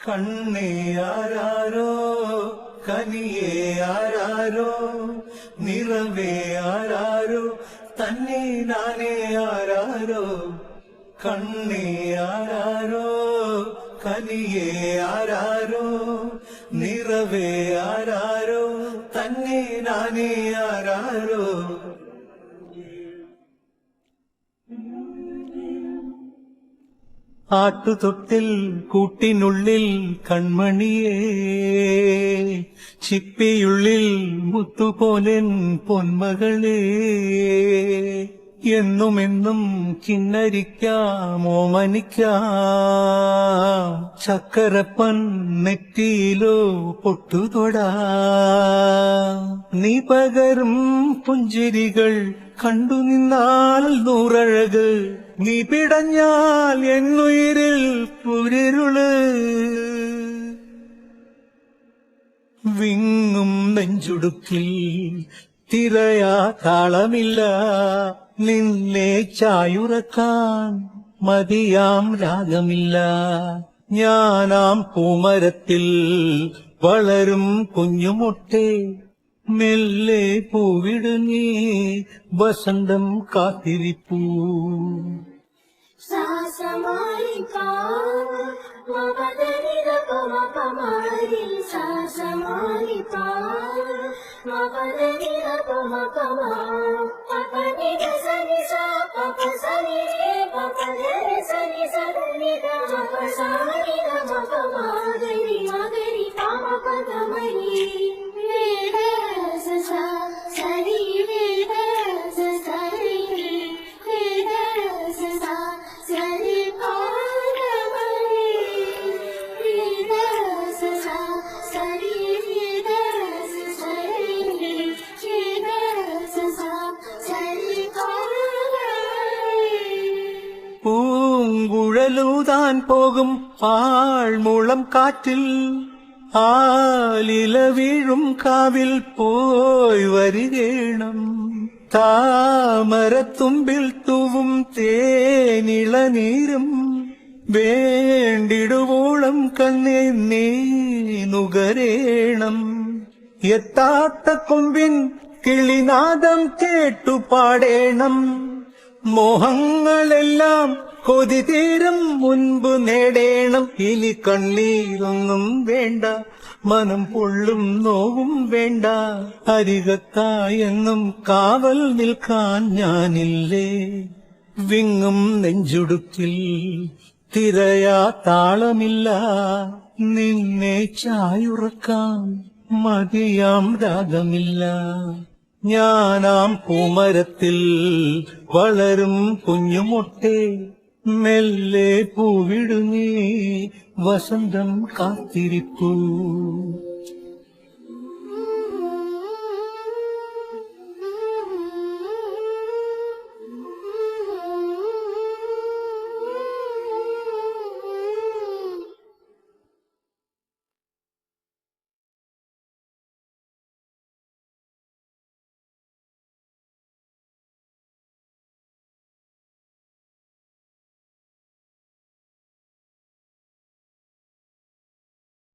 കണ്ണേ ആരാരോ കനിയേ ആരാരോ നിറവേ ആരാരോ തന്നെ നാനേ ആരാരോ കണ്ണേ ആരാരോ കനിയേ ആരാരോ നിറവേ ആരാരോ തന്നെ നാനേ ആരാരോ ആട്ടുതൊട്ടിൽ കൂട്ടിനുള്ളിൽ കൺമണിയേ ചിപ്പിയുള്ളിൽ മുത്തുപോലൻ പൊന്മകളേ എന്നുമെന്നും കിന്നരിക്കാം ഓമനിക്കാം ചക്കരപ്പൻ നെറ്റിയിലോ പൊട്ടുതൊടാ നീ പകരും പുഞ്ചിരികൾ കണ്ടു നിന്നാൽ നൂറഴക് നീ പിടഞ്ഞാൽ എന്നുയിരിൽ പുരിരുള് വിങ്ങും നെഞ്ചുടുക്കിൽ തിരയാ താളമില്ല നിന്നെ ചായുറക്കാൻ മതിയാം രാഗമില്ല ഞാനാം പൂമരത്തിൽ വളരും കുഞ്ഞുമൊട്ടേ മെല്ലെ പൂവിടുങ്ങി വസന്തം കാത്തിരിപ്പൂ പൂങ്കുഴലൂതാൻ പോകും പാഴ്മുളം കാറ്റിൽ ആലില വീഴും കാവിൽ പോയി വരികേണം താമരത്തുമ്പിൽ തൂവും തേനിളനീരും വേണ്ടിടുവോളം കണ്ണേ നീ നുകരേണം എത്താത്ത കൊമ്പിൻ കിളിനാദം കേട്ടു പാടേണം മോഹങ്ങളെല്ലാം കൊതി തീരും മുൻപ് നേടേണം ഇനി കണ്ണീരൊന്നും വേണ്ട മനം പൊള്ളും നോവും വേണ്ട അരികത്തായെന്നും കാവൽ നിൽക്കാൻ ഞാനില്ലേ വിങ്ങും നെഞ്ചുടുക്കിൽ തിരയാ താളമില്ല നിന്നെ ചായുറക്കാൻ മതിയാം രാഗമില്ല ഞാനാം പൂമരത്തിൽ വളരും കുഞ്ഞുമൊട്ടേ മെല്ലെ പൂവിടുങ്ങി വസന്തം കാത്തിരിപ്പൂ